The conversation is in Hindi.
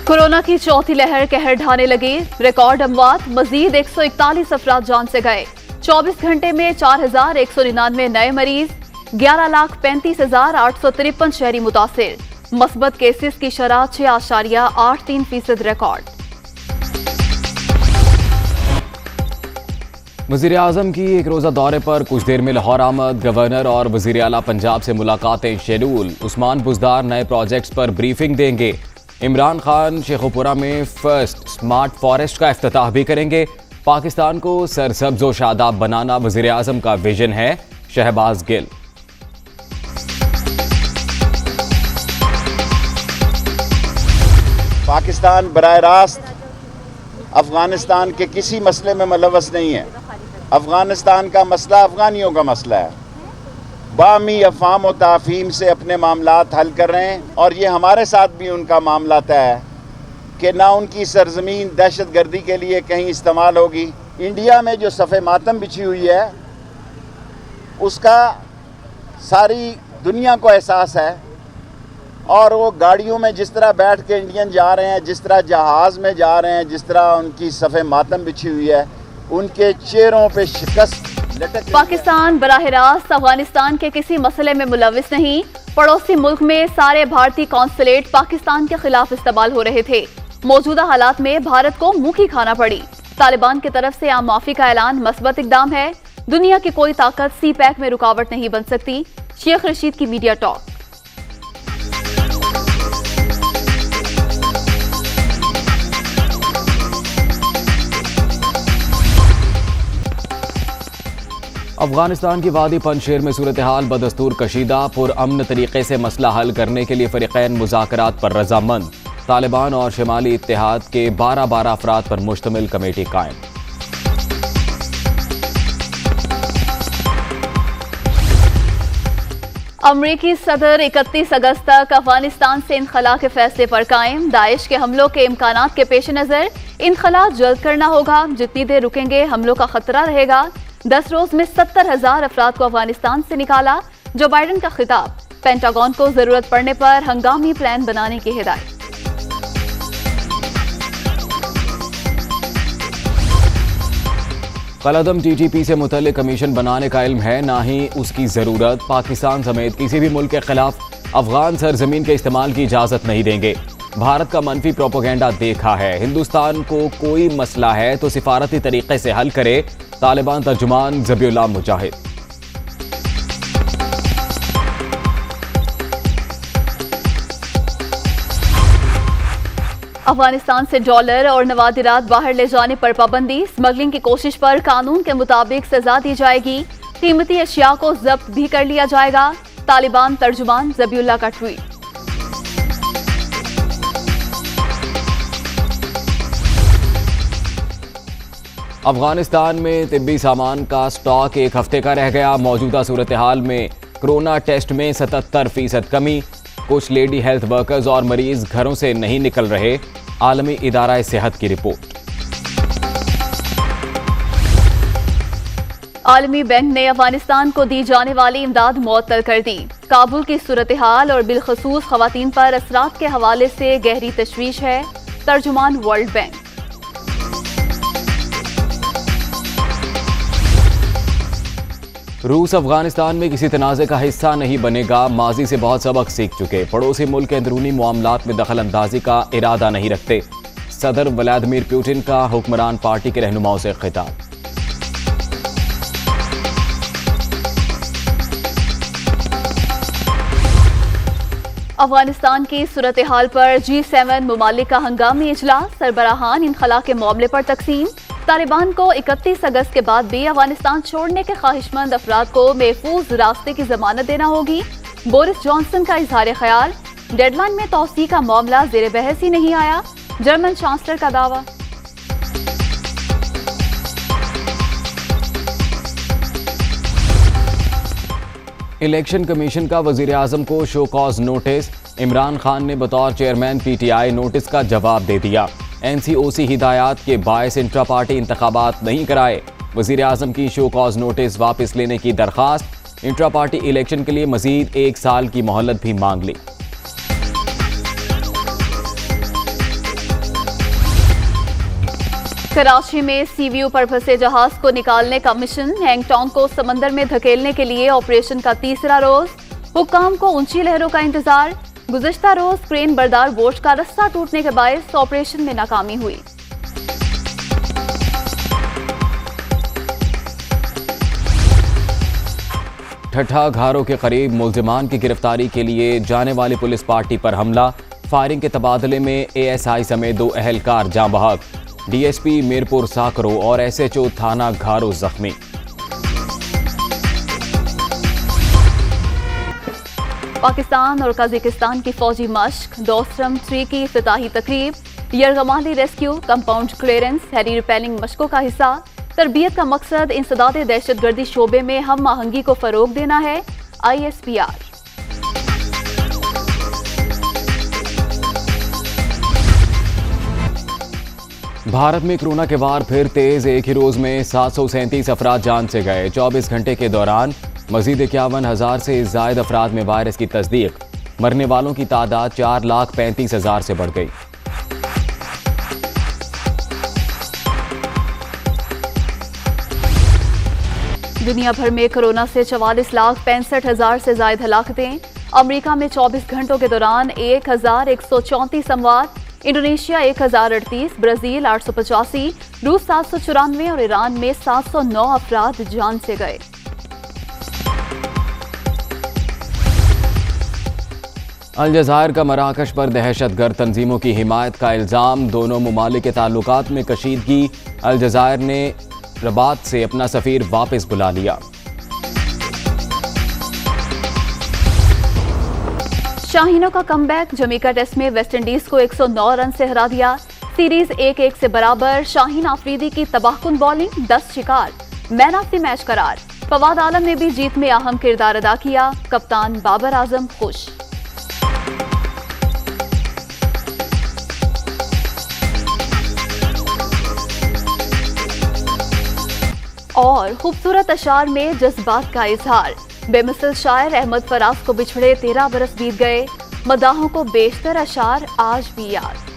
कोरोना की चौथी लहर कहर ढाने लगी। रिकॉर्ड अमवात, मजीद 141 अफराद जान से गए। 24 घंटे में 4199 नए मरीज, 11,35,853 शहरी मुतासिर। मस्बत केसेस की शरह 6.83% रिकॉर्ड। वज़ीर आज़म की एक रोज़ा दौरे पर कुछ देर में लाहौर आमद। गवर्नर और वज़ीर आला पंजाब से मुलाकातें शेड्यूल। उस्मान बुज़दार नए प्रोजेक्ट्स पर ब्रीफिंग देंगे। इमरान खान शेखुपुरा में फर्स्ट स्मार्ट फॉरेस्ट का इफ्तिताह भी करेंगे। पाकिस्तान को सरसब्ज़ व शादाब बनाना वज़ीर आज़म का विजन है, शहबाज गिल। पाकिस्तान बराह रास्त अफ़गानिस्तान के किसी मसले में मुलव्वस नहीं है। अफ़गानिस्तान का मसला अफ़गानियों का मसला है। बामी अफ़ाम व ताफ़ीम से अपने मामलात हल कर रहे हैं और ये हमारे साथ भी उनका मामला तय है कि ना उनकी सरज़मीन दहशत गर्दी के लिए कहीं इस्तेमाल होगी। इंडिया में जो सफ़े मातम बिछी हुई है उसका सारी दुनिया को एहसास है और वो गाड़ियों में जिस तरह बैठ के इंडियन जा रहे हैं, जिस तरह जहाज़ में जा रहे हैं, जिस तरह उनकी सफ़े मातम बिछी हुई है, उनके चेहरों पे शिकस्त लटक। पाकिस्तान बराह रास्त अफगानिस्तान के किसी मसले में मुलविस नहीं। पड़ोसी मुल्क में सारे भारतीय कौंसलेट पाकिस्तान के खिलाफ इस्तेमाल हो रहे थे। मौजूदा हालात में भारत को मुंह की खाना पड़ी। तालिबान की तरफ से आम माफी का ऐलान मस्बत इकदाम है। दुनिया की कोई ताकत सी पैक में रुकावट नहीं बन सकती। शेख रशीद की मीडिया टॉक। अफगानिस्तान की वादी पंजशेर में सूरत हाल बदस्तूर कशीदा। पुरअमन तरीके से मसला हल करने के लिए फ़रीक़ैन मुज़ाकरात पर रज़ामंद। तालिबान और शमाली इत्तेहाद के 12 अफराद पर मुश्तमिल कमेटी कायम। अमरीकी सदर 31 अगस्त तक अफगानिस्तान से इनखला के फैसले पर कायम। दाइश के हमलों के इम्कानात के पेश नज़र इनखला जल्द करना होगा। जितनी देर रुकेंगे हमलों का खतरा रहेगा। 10 रोज में 70,000 अफराद को अफगानिस्तान से निकाला। जो बाइडन का खिताब। पेंटागन को जरूरत पड़ने पर हंगामी प्लान बनाने की हिदायत। कलअदम TTP से मुतल्लिक कमीशन बनाने का इल्म है, ना ही उसकी जरूरत। पाकिस्तान समेत किसी भी मुल्क के खिलाफ अफगान सरजमीन के इस्तेमाल की इजाजत नहीं देंगे। भारत का मनफी प्रोपोगेंडा देखा है। हिंदुस्तान को कोई मसला है तो सिफारती तरीके से हल करे। तालिबान तर्जुमान ज़बीउल्लाह मुजाहिद। अफगानिस्तान से डॉलर और नवादिरात बाहर ले जाने पर पाबंदी। स्मगलिंग की कोशिश पर कानून के मुताबिक सजा दी जाएगी। कीमती अशिया को जब्त भी कर लिया जाएगा। तालिबान तर्जुमान ज़बीउल्लाह का ट्वीट। अफगानिस्तान में तिब्बी सामान का स्टॉक एक हफ्ते का रह गया। मौजूदा सूरत हाल में कोरोना टेस्ट में 77% कमी। कुछ लेडी हेल्थ वर्कर्स और मरीज घरों से नहीं निकल रहे। आलमी इदारा सेहत की रिपोर्ट। आलमी बैंक ने अफगानिस्तान को दी जाने वाली इमदाद मुअत्तल कर दी। काबुल की सूरत हाल और बिलखसूस खवातीन पर असरात के हवाले से गहरी तशवीश है। तर्जुमान वर्ल्ड बैंक। रूस अफगानिस्तान में किसी तनाज़े का हिस्सा नहीं बनेगा। माजी से बहुत सबक सीख चुके। पड़ोसी मुल्क के अंदरूनी मामलात में दखल अंदाजी का इरादा नहीं रखते। सदर व्लादिमीर पुतिन का हुक्मरान पार्टी के रहनुमाओं से खिताब। अफगानिस्तान की सूरत हाल पर G7 मुमालिक का हंगामी इजलास। सरबराहान इनखला के मामले पर तकसीम। तालिबान को 31 अगस्त के बाद भी अफगानिस्तान छोड़ने के ख्वाहिशमंद अफराद को महफूज रास्ते की जमानत देना होगी। बोरिस जॉनसन का इजहार ख्याल। डेडलाइन में तौसी का मामला जेर बहस ही नहीं आया। जर्मन चांसलर का दावा। इलेक्शन कमीशन का वजीर आजम को show cause notice. Imran Khan ने बतौर चेयरमैन PTI नोटिस का जवाब दे दिया। NCOC हिदायत के बायस इंट्रा पार्टी इंतखाबात नहीं कराए। वजीर आजम की शो कॉज नोटिस वापस लेने की दरखास्त। इंट्रा पार्टी इलेक्शन के लिए मजीद 1 साल की मोहलत भी मांग ली। कराची में सीवीयू पर फंसे जहाज को निकालने का मिशन। हैंगटोंग को समंदर में धकेलने के लिए ऑपरेशन का तीसरा रोज। हुक्काम को ऊंची लहरों का इंतजार। गुज़िश्ता रोज क्रेन बरदार बोट का रस्सा टूटने के बायस ऑपरेशन में नाकामी हुई। ठट्ठा घारों के करीब मुल्जिमान की गिरफ्तारी के लिए जाने वाली पुलिस पार्टी पर हमला। फायरिंग के तबादले में एएसआई समेत 2 अहलकार जाँ बहक। डीएसपी मीरपुर साकरो और एसएचओ थाना घारो जख्मी। पाकिस्तान और कजाकिस्तान की फौजी मश्क। दोस्तरम 3 की इफ्तिताही तकरीब। यरगमाली rescue, compound clearance, heli rappelling मशकों का हिस्सा। तरबियत का मकसद इंसदाद दहशतगर्दी शोबे में हम आहंगी को फरोग देना है। ISPR। भारत में कोरोना के वार फिर तेज। एक ही रोज में 737 अफराद जान से गए। 24 घंटे के दौरान मजीद 51,000 से ज्यादा अफराद में वायरस की तस्दीक। मरने वालों की तादाद 4,35,000 से बढ़ गई। दुनिया भर में कोरोना से 44,65,000 से ज्यादा हलाकतें। अमेरिका में 24 घंटों के दौरान 1,134 अमवात। इंडोनेशिया 1,038, ब्राजील 885, रूस 794 और ईरान में 709 अफराद जान से गए। अलजज़ायर का मराकश पर दहशतगर्द तंजीमों की हिमायत का इल्ज़ाम। दोनों ममालिक के ताल्लुकात में कशीदगी। अलजज़ायर ने रबात से अपना सफ़ीर वापस बुला लिया। शाहीनों का कमबैक। जमैका टेस्ट में वेस्टइंडीज को 109 रन से हरा दिया। सीरीज 1-1 से बराबर। शाहीन आफरीदी की तबाहकुन बॉलिंग, 10 शिकार। मैन ऑफ द मैच करार। फवाद आलम ने भी जीत में अहम किरदार अदा किया। कप्तान बाबर आजम खुश। और खूबसूरत अशार में जज्बात का इजहार। बेमिसल शायर अहमद फराज को बिछड़े 13 बरस बीत गए। मदाहों को बेशतर अशार आज भी याद।